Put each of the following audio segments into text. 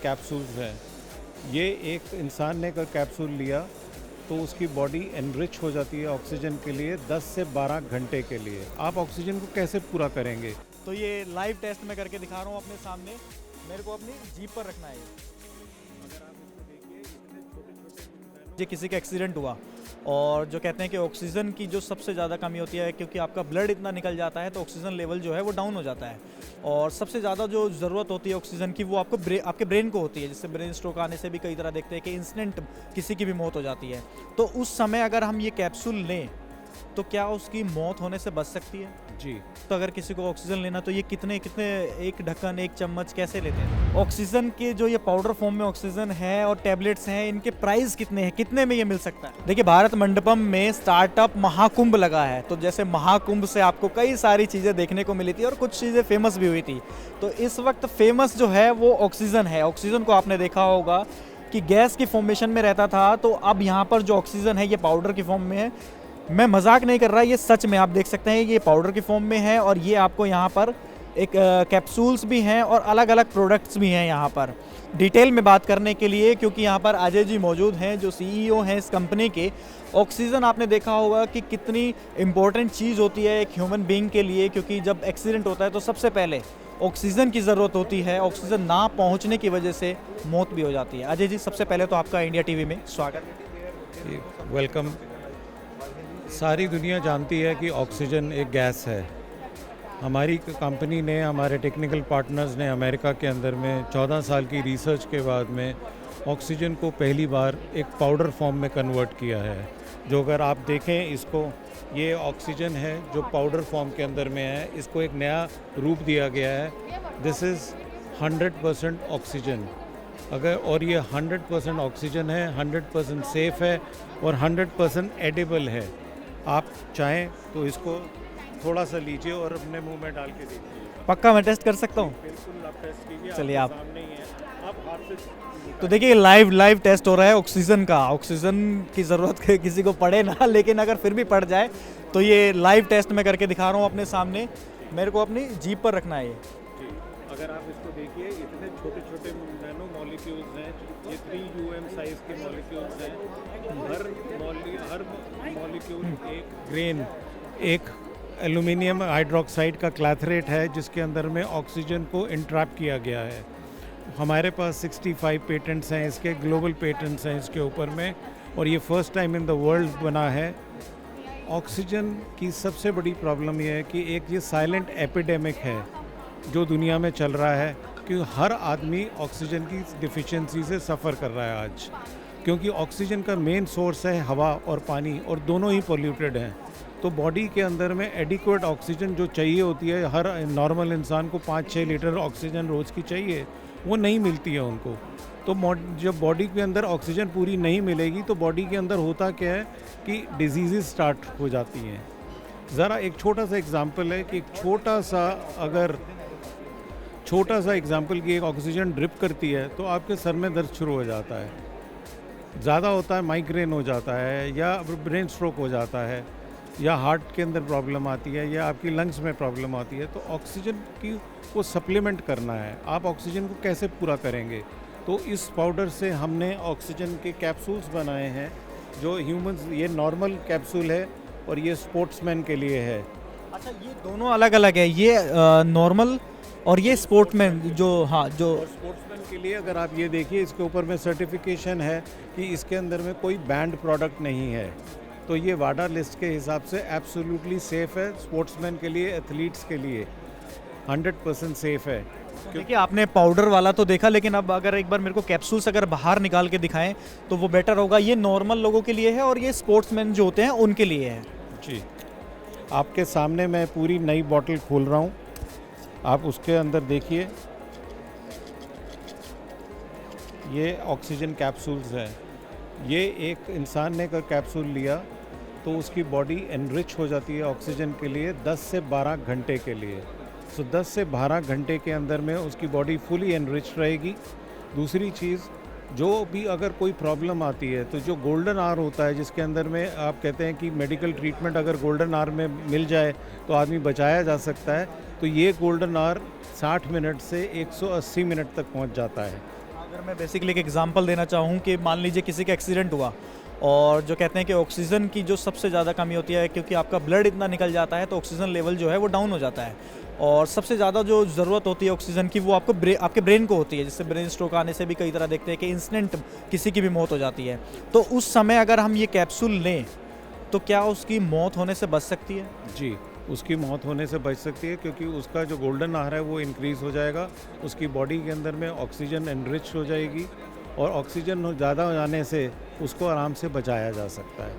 Capsules हैं। ये एक इंसान ने अगर कैप्सूल लिया तो उसकी बॉडी एनरिच हो जाती है ऑक्सीजन के लिए 10 से 12 घंटे के लिए। आप ऑक्सीजन को कैसे पूरा करेंगे? तो ये लाइव टेस्ट मैं करके दिखा रहा हूँ अपने सामने। मेरे को अपनी जीप पर रखना है ये किसी का एक्सीडेंट हुआ और जो कहते हैं कि ऑक्सीजन की जो सबसे ज़्यादा कमी होती है, क्योंकि आपका ब्लड इतना निकल जाता है तो ऑक्सीजन लेवल जो है वो डाउन हो जाता है। और सबसे ज़्यादा जो ज़रूरत होती है ऑक्सीजन की वो आपके ब्रेन को होती है, जिससे ब्रेन स्ट्रोक आने से भी कई तरह देखते हैं कि इंस्टेंट किसी की भी मौत हो जाती है। तो उस समय अगर हम ये कैप्सूल लें तो क्या उसकी मौत होने से बच सकती है? जी। तो अगर किसी को ऑक्सीजन लेना तो ये कितने एक ढक्कन एक चम्मच कैसे लेते हैं? ऑक्सीजन के जो ये पाउडर फॉर्म में ऑक्सीजन है और टैबलेट्स हैं, इनके प्राइस कितने हैं, कितने में ये मिल सकता है? देखिए, भारत मंडपम में स्टार्टअप महाकुंभ लगा है, तो जैसे महाकुंभ से आपको कई सारी चीज़ें देखने को मिली थी और कुछ चीज़ें फेमस भी हुई थी। तो इस वक्त फेमस जो है वो ऑक्सीजन है। ऑक्सीजन को आपने देखा होगा कि गैस की फॉर्मेशन में रहता था, तो अब यहाँ पर जो ऑक्सीजन है ये पाउडर की फॉर्म में है। मैं मजाक नहीं कर रहा, ये सच में आप देख सकते हैं ये पाउडर की फॉर्म में है और ये आपको यहाँ पर एक कैप्सूल्स भी हैं और अलग अलग प्रोडक्ट्स भी हैं यहाँ पर। डिटेल में बात करने के लिए, क्योंकि यहाँ पर अजय जी मौजूद हैं जो सीईओ हैं इस कंपनी के। ऑक्सीजन आपने देखा होगा कि कितनी इम्पोर्टेंट चीज़ होती है एक ह्यूमन बीइंग के लिए, क्योंकि जब एक्सीडेंट होता है तो सबसे पहले ऑक्सीजन की ज़रूरत होती है। ऑक्सीजन ना पहुँचने की वजह से मौत भी हो जाती है। अजय जी, सबसे पहले तो आपका इंडिया टीवी में स्वागत। वेलकम। सारी दुनिया जानती है कि ऑक्सीजन एक गैस है। हमारी कंपनी ने, हमारे टेक्निकल पार्टनर्स ने अमेरिका के अंदर में 14 साल की रिसर्च के बाद में ऑक्सीजन को पहली बार एक पाउडर फॉर्म में कन्वर्ट किया है। जो अगर आप देखें इसको, ये ऑक्सीजन है जो पाउडर फॉर्म के अंदर में है, इसको एक नया रूप दिया गया है। This is 100% oxygen. अगर और ये 100% ऑक्सीजन है, 100% सेफ़ है और 100% एडिबल है। आप चाहें तो इसको थोड़ा सा लीजिए और अपने मुंह में डाल के देखिए। पक्का मैं टेस्ट कर सकता हूँ? बिल्कुल, आप टेस्ट कीजिए। चलिए, आप सामने ही है, आप हाथ से। तो देखिए, लाइव टेस्ट हो रहा है ऑक्सीजन का। ऑक्सीजन की ज़रूरत किसी को पड़े ना, लेकिन अगर फिर भी पड़ जाए तो ये लाइव टेस्ट मैं करके दिखा रहा हूँ अपने सामने। मेरे को अपनी जीप पर रखना है ये। अगर आप इसको देखिए, इतने छोटे छोटे नैनो मॉलिक्यूल्स हैं। ये 3 UM साइज के मॉलिक्यूल्स हैं। हर मॉलिक्यूल एक ग्रेन, एक एल्युमिनियम हाइड्रोक्साइड का क्लैथरेट है जिसके अंदर में ऑक्सीजन को इंट्रैप किया गया है। हमारे पास 65 पेटेंट्स हैं, इसके ग्लोबल पेटेंट्स हैं इसके ऊपर में, और ये first time in the world बना है। ऑक्सीजन की सबसे बड़ी प्रॉब्लम ये है कि एक ये साइलेंट एपिडेमिक है जो दुनिया में चल रहा है, कि हर आदमी ऑक्सीजन की डिफिशिएंसी से सफ़र कर रहा है आज, क्योंकि ऑक्सीजन का मेन सोर्स है हवा और पानी, और दोनों ही पोल्यूटेड हैं। तो बॉडी के अंदर में एडिक्वेट ऑक्सीजन जो चाहिए होती है, हर नॉर्मल इंसान को 5-6 लीटर ऑक्सीजन रोज़ की चाहिए, वो नहीं मिलती है उनको। तो जब बॉडी के अंदर ऑक्सीजन पूरी नहीं मिलेगी तो बॉडी के अंदर होता क्या है कि डिजीज़ स्टार्ट हो जाती हैं। ज़रा एक छोटा सा एग्जांपल है कि छोटा सा एग्जांपल कि एक ऑक्सीजन ड्रिप करती है तो आपके सर में दर्द शुरू हो जाता है, ज़्यादा होता है माइग्रेन हो जाता है, या ब्रेन स्ट्रोक हो जाता है, या हार्ट के अंदर प्रॉब्लम आती है, या आपकी लंग्स में प्रॉब्लम आती है। तो ऑक्सीजन की को सप्लीमेंट करना है। आप ऑक्सीजन को कैसे पूरा करेंगे? तो इस पाउडर से हमने ऑक्सीजन के कैप्सूल्स बनाए हैं जो ह्यूमंस, ये नॉर्मल कैप्सूल है और ये स्पोर्ट्समैन के लिए है। अच्छा, ये दोनों अलग अलग है, ये नॉर्मल और ये स्पोर्ट्समैन जो और स्पोर्ट्समैन के लिए अगर आप ये देखिए, इसके ऊपर में सर्टिफिकेशन है कि इसके अंदर में कोई बैंड प्रोडक्ट नहीं है। तो ये वाडा लिस्ट के हिसाब से एब्सोल्युटली सेफ़ है स्पोर्ट्समैन के लिए, एथलीट्स के लिए 100% सेफ़ है। क्योंकि आपने पाउडर वाला तो देखा, लेकिन अब अगर एक बार मेरे को कैप्सूल्स अगर बाहर निकाल के दिखाएं तो वो बेटर होगा। ये नॉर्मल लोगों के लिए है और ये स्पोर्ट्समैन जो होते हैं उनके लिए है। जी, आपके सामने मैं पूरी नई बॉटल खोल रहा हूँ, आप उसके अंदर देखिए, ये ऑक्सीजन कैप्सूल्स हैं। ये एक इंसान ने अगर कैप्सूल लिया तो उसकी बॉडी एनरिच हो जाती है ऑक्सीजन के लिए 10 से 12 घंटे के लिए। सो 10 से 12 घंटे के अंदर में उसकी बॉडी फुली एनरिच रहेगी। दूसरी चीज़, जो भी अगर कोई प्रॉब्लम आती है तो जो गोल्डन आवर होता है, जिसके अंदर में आप कहते हैं कि मेडिकल ट्रीटमेंट अगर गोल्डन आवर में मिल जाए तो आदमी बचाया जा सकता है, तो ये गोल्डन आवर 60 मिनट से 180 मिनट तक पहुंच जाता है। अगर मैं बेसिकली एक एग्जांपल देना चाहूँ कि मान लीजिए किसी का एक्सीडेंट हुआ और जो कहते हैं कि ऑक्सीजन की जो सबसे ज़्यादा कमी होती है, क्योंकि आपका ब्लड इतना निकल जाता है तो ऑक्सीजन लेवल जो है वो डाउन हो जाता है, और सबसे ज़्यादा जो ज़रूरत होती है ऑक्सीजन की वो आपको आपके ब्रेन को होती है, जिससे ब्रेन स्ट्रोक आने से भी कई तरह देखते हैं कि इंस्टेंट किसी की भी मौत हो जाती है। तो उस समय अगर हम ये कैप्सूल लें तो क्या उसकी मौत होने से बच सकती है? जी, उसकी मौत होने से बच सकती है, क्योंकि उसका जो गोल्डन आवर है वो इंक्रीज़ हो जाएगा, उसकी बॉडी के अंदर में ऑक्सीजन एनरिच हो जाएगी, और ऑक्सीजन ज़्यादा हो जाने से उसको आराम से बचाया जा सकता है।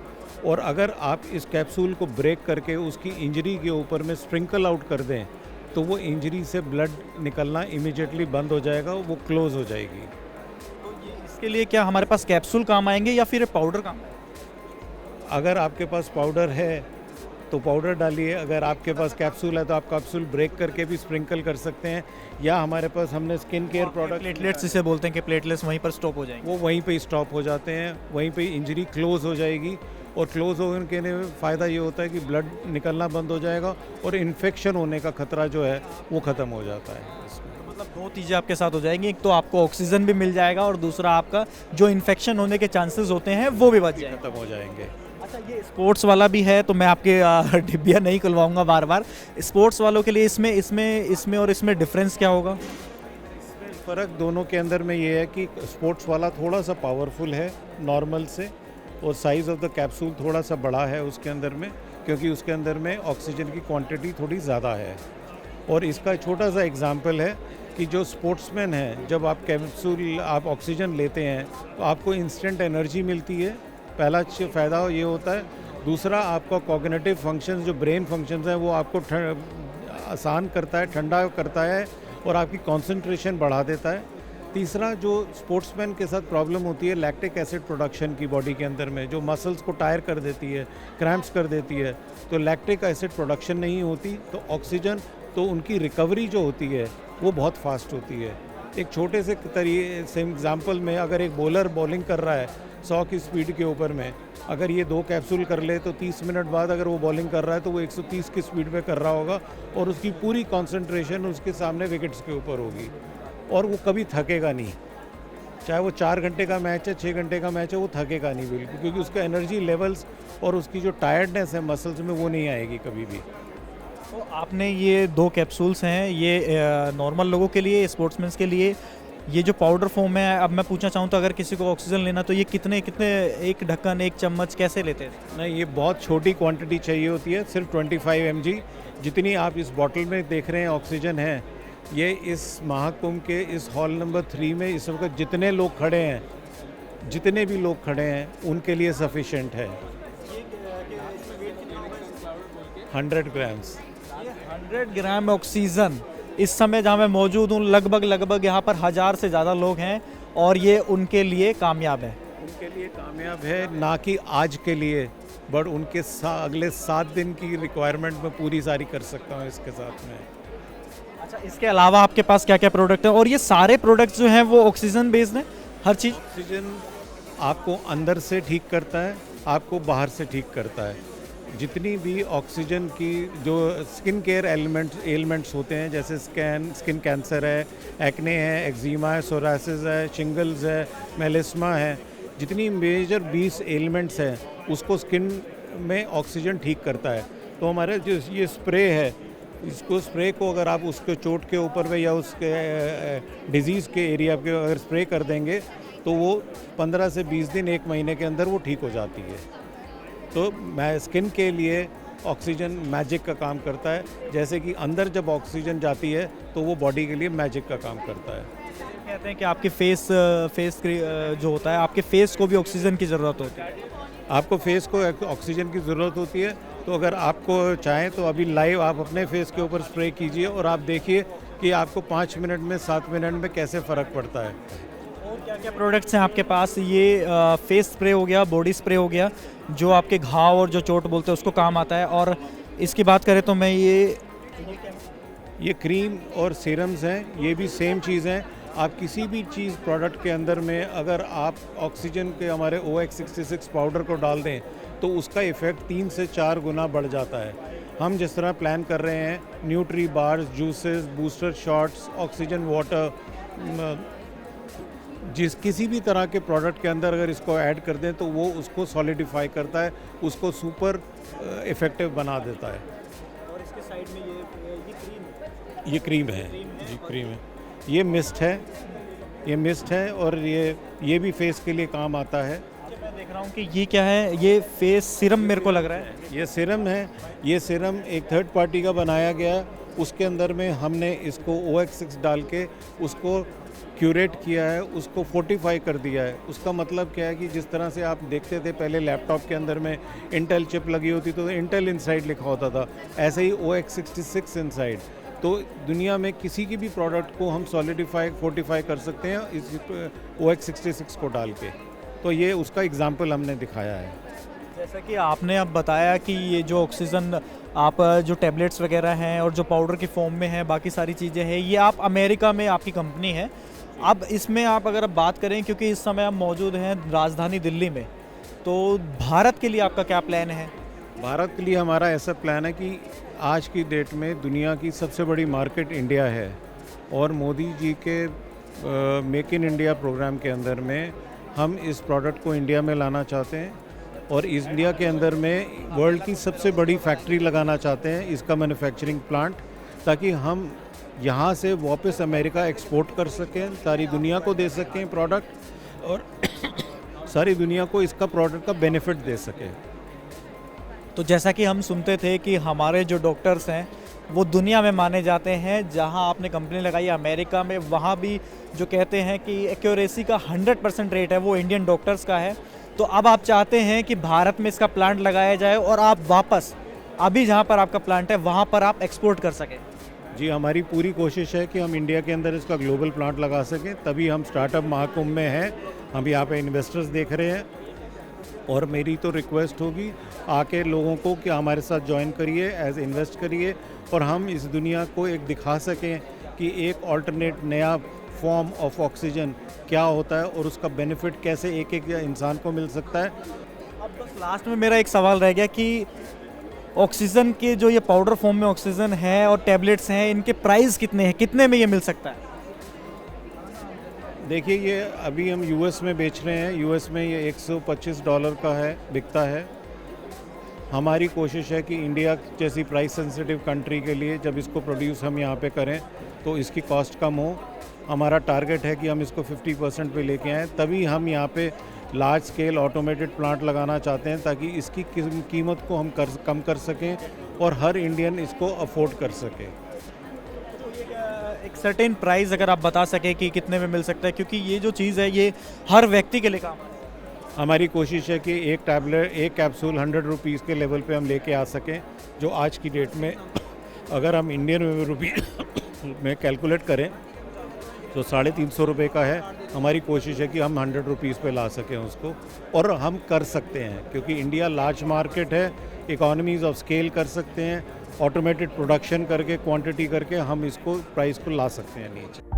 और अगर आप इस कैप्सूल को ब्रेक करके उसकी इंजरी के ऊपर में स्प्रिंकल आउट कर दें तो वो इंजरी से ब्लड निकलना इमीडिएटली बंद हो जाएगा, वो क्लोज़ हो जाएगी। तो ये इसके लिए क्या हमारे पास कैप्सूल काम आएंगे या फिर पाउडर काम आएंगे? अगर आपके पास पाउडर है तो पाउडर डालिए, अगर आपके पास कैप्सूल है तो आप कैप्सूल ब्रेक करके भी स्प्रिंकल कर सकते हैं, या हमारे पास हमने स्किन केयर प्रोडक्ट प्लेटलेट्स जिसे बोलते हैं कि प्लेटलेट्स वहीं पर स्टॉप हो जाएंगे। वो वहीं पे स्टॉप हो जाते हैं, वहीं पे इंजरी क्लोज़ हो जाएगी, और क्लोज़ होने के फ़ायदा ये होता है कि ब्लड निकलना बंद हो जाएगा और इन्फेक्शन होने का खतरा जो है वो ख़त्म हो जाता है इसमें। मतलब दो चीज़ें आपके साथ हो जाएंगी, एक तो आपको ऑक्सीजन भी मिल जाएगा और दूसरा आपका जो इन्फेक्शन होने के चांसेस होते हैं वो भी बच जाएंगे। ख़त्म हो जाएंगे। अच्छा, ये स्पोर्ट्स वाला भी है तो मैं आपके डिब्बियाँ नहीं खुलवाऊंगा बार बार। स्पोर्ट्स वालों के लिए इसमें और इसमें डिफरेंस क्या होगा? फ़र्क दोनों के अंदर में ये है कि स्पोर्ट्स वाला थोड़ा सा पावरफुल है नॉर्मल से, और साइज़ ऑफ द कैप्सूल थोड़ा सा बड़ा है उसके अंदर में, क्योंकि उसके अंदर में ऑक्सीजन की क्वांटिटी थोड़ी ज़्यादा है। और इसका छोटा सा एग्जांपल है कि जो स्पोर्ट्समैन है, जब आप कैप्सूल आप ऑक्सीजन लेते हैं तो आपको इंस्टेंट एनर्जी मिलती है, पहला फ़ायदा ये होता है। दूसरा, आपका कॉग्निटिव फंक्शंस जो ब्रेन फंक्शंस हैं वो आपको आसान करता है, ठंडा करता है, और आपकी कंसंट्रेशन बढ़ा देता है। तीसरा, जो स्पोर्ट्समैन के साथ प्रॉब्लम होती है लैक्टिक एसिड प्रोडक्शन की बॉडी के अंदर में, जो मसल्स को टायर कर देती है, क्रैम्प्स कर देती है, तो लैक्टिक एसिड प्रोडक्शन नहीं होती, तो ऑक्सीजन तो उनकी रिकवरी जो होती है वो बहुत फास्ट होती है। एक छोटे से एग्जांपल में, अगर एक बॉलर बॉलिंग कर रहा है 100 की स्पीड के ऊपर में, अगर ये 2 कैप्सूल कर ले तो 30 मिनट बाद अगर वो बॉलिंग कर रहा है तो वो 130 की स्पीड में कर रहा होगा, और उसकी पूरी कंसंट्रेशन उसके सामने विकेट्स के ऊपर होगी, और वो कभी थकेगा नहीं। चाहे वो 4 घंटे का मैच है, 6 घंटे का मैच है, वो थकेगा नहीं बिल्कुल, क्योंकि उसका एनर्जी लेवल्स और उसकी जो टायर्डनेस है मसल्स में वो नहीं आएगी कभी भी। तो आपने ये 2 कैप्सूल्स हैं, ये नॉर्मल लोगों के लिए, स्पोर्ट्समैन के लिए, ये जो पाउडर फॉर्म है, अब मैं पूछना चाहूँ तो अगर किसी को ऑक्सीजन लेना तो ये कितने एक ढक्कन, एक चम्मच कैसे लेते हैं? नहीं, ये बहुत छोटी क्वांटिटी चाहिए होती है, सिर्फ 25 mg जितनी आप इस बॉटल में देख रहे हैं ऑक्सीजन है। ये इस महाकुंभ के इस हॉल नंबर 3 में इस वक्त जितने लोग खड़े हैं, जितने भी लोग खड़े हैं उनके लिए सफिशेंट है। 100 ग्राम्स। 100 ग्राम ऑक्सीजन इस समय जहाँ मैं मौजूद हूँ, लगभग यहाँ पर 1000 से ज़्यादा लोग हैं, और ये उनके लिए कामयाब है। उनके लिए कामयाब है, ना कि आज के लिए, बट उनके अगले 7 दिन की रिक्वायरमेंट में पूरी सारी कर सकता हूँ इसके साथ में। अच्छा, इसके अलावा आपके पास क्या क्या प्रोडक्ट हैं? और ये सारे प्रोडक्ट्स जो हैं वो ऑक्सीजन बेस्ड हैं, हर चीज़? ऑक्सीजन आपको अंदर से ठीक करता है, आपको बाहर से ठीक करता है। जितनी भी ऑक्सीजन की जो स्किन केयर एलिमेंट्स होते हैं, जैसे स्किन कैंसर है, एक्ने है, एक्जीमा है, सोरासिस है, शिंगल्स है, मेलिस्मा है, जितनी मेजर 20 एलिमेंट्स हैं उसको स्किन में ऑक्सीजन ठीक करता है। तो हमारे जो ये स्प्रे है, इसको स्प्रे को अगर आप उसके चोट के ऊपर में या उसके डिजीज़ के एरिया पे अगर स्प्रे कर देंगे तो वो 15 से 20 दिन, 1 महीने के अंदर वो ठीक हो जाती है। तो मैं स्किन के लिए ऑक्सीजन मैजिक का काम करता है, जैसे कि अंदर जब ऑक्सीजन जाती है तो वो बॉडी के लिए मैजिक का काम करता है। कहते हैं कि आपके फेस जो होता है, आपके फेस को भी ऑक्सीजन की ज़रूरत होती है। आपको फेस को ऑक्सीजन की ज़रूरत होती है, तो अगर आपको चाहें तो अभी लाइव आप अपने फेस के ऊपर स्प्रे कीजिए और आप देखिए कि आपको 5 मिनट में, 7 मिनट में कैसे फ़र्क पड़ता है। और क्या क्या प्रोडक्ट्स हैं आपके पास? ये फेस स्प्रे हो गया, बॉडी स्प्रे हो गया, जो आपके घाव और जो चोट बोलते हैं उसको काम आता है। और इसकी बात करें तो मैं ये क्रीम और सीरम्स हैं, ये भी सेम चीज़ हैं। आप किसी भी चीज़ प्रोडक्ट के अंदर में अगर आप ऑक्सीजन के हमारे OX66 पाउडर को डाल दें तो उसका इफ़ेक्ट 3 से 4 गुना बढ़ जाता है। हम जिस तरह प्लान कर रहे हैं, nutri bars, juices, booster shots, oxygen water, जिस किसी भी तरह के प्रोडक्ट के अंदर अगर इसको ऐड कर दें तो वो उसको सॉलिडिफाई करता है, उसको सुपर इफ़ेक्टिव बना देता है। और इसके साइड में ये क्रीम है। ये क्रीम है जी, क्रीम है। ये मिस्ट है, ये मिस्ट है और ये भी फेस के लिए काम आता है। मैं देख रहा हूँ कि ये क्या है, ये फेस सीरम मेरे को लग रहा है। ये सीरम है, ये सीरम एक थर्ड पार्टी का बनाया गया, उसके अंदर में हमने इसको OX6 डाल के उसको क्यूरेट किया है, उसको फोर्टिफाई कर दिया है। उसका मतलब क्या है कि जिस तरह से आप देखते थे पहले लैपटॉप के अंदर में इंटेल चिप लगी होती तो इंटेल इनसाइड लिखा होता था, ऐसे ही OX66 इनसाइड। तो दुनिया में किसी की भी प्रोडक्ट को हम सॉलिडिफाई फोर्टिफाई कर सकते हैं इस OX66 को डाल के। तो ये उसका एग्जाम्पल हमने दिखाया है। जैसा कि आपने अब बताया कि ये जो ऑक्सीजन आप जो टैबलेट्स वगैरह हैं और जो पाउडर की फॉर्म में है, बाकी सारी चीज़ें हैं, ये आप अमेरिका में आपकी कंपनी है। अब इसमें आप अगर बात करें, क्योंकि इस समय आप मौजूद हैं राजधानी दिल्ली में, तो भारत के लिए आपका क्या प्लान है? भारत के लिए हमारा ऐसा प्लान है कि आज की डेट में दुनिया की सबसे बड़ी मार्केट इंडिया है और मोदी जी के मेक इन इंडिया प्रोग्राम के अंदर में हम इस प्रोडक्ट को इंडिया में लाना चाहते हैं और इस इंडिया के अंदर में वर्ल्ड की सबसे बड़ी फैक्ट्री लगाना चाहते हैं, इसका मैन्युफैक्चरिंग प्लांट, ताकि हम यहाँ से वापस अमेरिका एक्सपोर्ट कर सकें, सारी दुनिया को दे सकें प्रोडक्ट और सारी दुनिया को इसका प्रोडक्ट का बेनिफिट दे सकें। तो जैसा कि हम सुनते थे कि हमारे जो डॉक्टर्स हैं वो दुनिया में माने जाते हैं, जहां आपने कंपनी लगाई है अमेरिका में, वहां भी जो कहते हैं कि एक्यूरेसी का 100% रेट है वो इंडियन डॉक्टर्स का है। तो अब आप चाहते हैं कि भारत में इसका प्लांट लगाया जाए और आप वापस अभी जहां पर आपका प्लांट है वहां पर आप एक्सपोर्ट कर सकें। जी, हमारी पूरी कोशिश है कि हम इंडिया के अंदर इसका ग्लोबल प्लांट लगा सकें, तभी हम स्टार्टअप महाकुंभ में हैं। हम यहाँ पे इन्वेस्टर्स देख रहे हैं और मेरी तो रिक्वेस्ट होगी आके लोगों को कि हमारे साथ ज्वाइन करिए, एज इन्वेस्ट करिए और हम इस दुनिया को एक दिखा सकें कि एक ऑल्टरनेट नया फॉर्म ऑफ ऑक्सीजन क्या होता है और उसका बेनिफिट कैसे एक एक इंसान को मिल सकता है। अब बस लास्ट में मेरा एक सवाल रह गया कि ऑक्सीजन के जो ये पाउडर फॉर्म में ऑक्सीजन है और टैबलेट्स हैं, इनके प्राइस कितने हैं, कितने में ये मिल सकता है? देखिए, ये अभी हम यूएस में बेच रहे हैं, यूएस में ये $125 का है, बिकता है। हमारी कोशिश है कि इंडिया जैसी प्राइस सेंसिटिव कंट्री के लिए जब इसको प्रोड्यूस हम यहाँ पे करें तो इसकी कॉस्ट कम हो। हमारा टारगेट है कि हम इसको 50% पे लेके आएँ, तभी हम यहाँ पे लार्ज स्केल ऑटोमेटेड प्लांट लगाना चाहते हैं ताकि इसकी कीमत को हम कम कर सकें और हर इंडियन इसको अफोर्ड कर सके। एक सर्टेन प्राइस अगर आप बता सके कि कितने में मिल सकता है, क्योंकि ये जो चीज़ है ये हर व्यक्ति के लिए काम है। हमारी कोशिश है कि एक कैप्सूल 100 रुपीज़ के लेवल पे हम लेके आ सकें, जो आज की डेट में अगर हम इंडियन रुपी में कैलकुलेट करें तो 350 रुपये का है। हमारी कोशिश है कि हम 100 रुपीज़ पे ला सकें उसको, और हम कर सकते हैं क्योंकि इंडिया लार्ज मार्केट है, इकोनॉमीज ऑफ स्केल कर सकते हैं, ऑटोमेटेड प्रोडक्शन करके क्वांटिटी करके हम इसको प्राइस को ला सकते हैं नीचे।